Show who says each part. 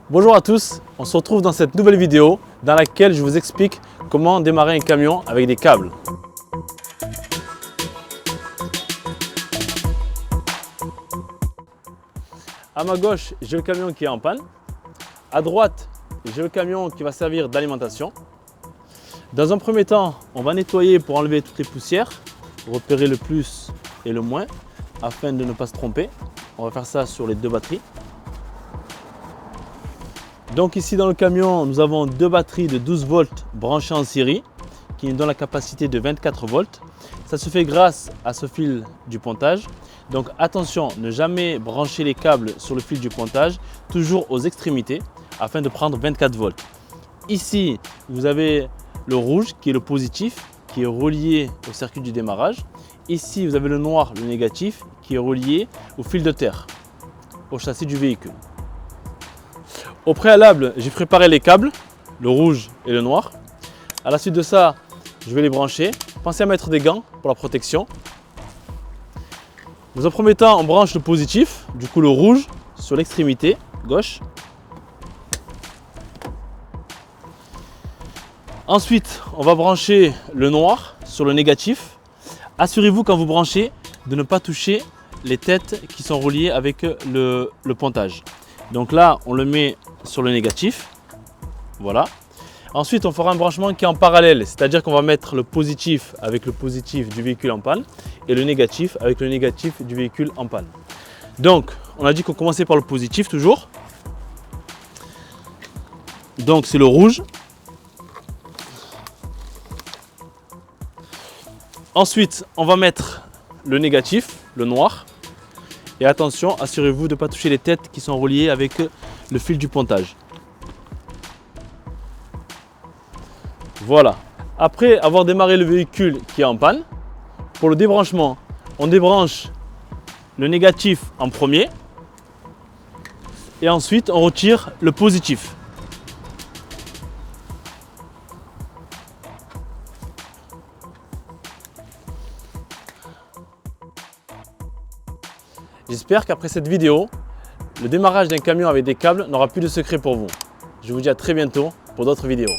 Speaker 1: Bonjour à tous, on se retrouve dans cette nouvelle vidéo dans laquelle je vous explique comment démarrer un camion avec des câbles. À ma gauche, j'ai le camion qui est en panne. À droite, j'ai le camion qui va servir d'alimentation. Dans un premier temps, on va nettoyer pour enlever toutes les poussières, repérer le plus et le moins afin de ne pas se tromper. On va faire ça sur les deux batteries. Donc ici dans le camion, nous avons deux batteries de 12 volts branchées en série qui nous donnent la capacité de 24 volts. Ça se fait grâce à ce fil du pontage. Donc attention, ne jamais brancher les câbles sur le fil du pontage, toujours aux extrémités afin de prendre 24 volts. Ici, vous avez le rouge qui est le positif, qui est relié au circuit du démarrage. Ici, vous avez le noir, le négatif, qui est relié au fil de terre, au châssis du véhicule. Au préalable, j'ai préparé les câbles, le rouge et le noir. À la suite de ça, je vais les brancher. Pensez à mettre des gants pour la protection. Dans un premier temps, on branche le positif, du coup le rouge, sur l'extrémité gauche. Ensuite, on va brancher le noir sur le négatif. Assurez-vous quand vous branchez de ne pas toucher les têtes qui sont reliées avec le pontage. Donc là, on le met sur le négatif. Voilà. Ensuite, on fera un branchement qui est en parallèle, c'est-à-dire qu'on va mettre le positif avec le positif du véhicule en panne et le négatif avec le négatif du véhicule en panne. Donc, on a dit qu'on commençait par le positif toujours. Donc, c'est le rouge. Ensuite, on va mettre le négatif, le noir. Et attention, assurez-vous de ne pas toucher les têtes qui sont reliées avec le fil du pontage. Voilà. Après avoir démarré le véhicule qui est en panne, pour le débranchement, on débranche le négatif en premier et ensuite on retire le positif. J'espère qu'après cette vidéo, le démarrage d'un camion avec des câbles n'aura plus de secret pour vous. Je vous dis à très bientôt pour d'autres vidéos.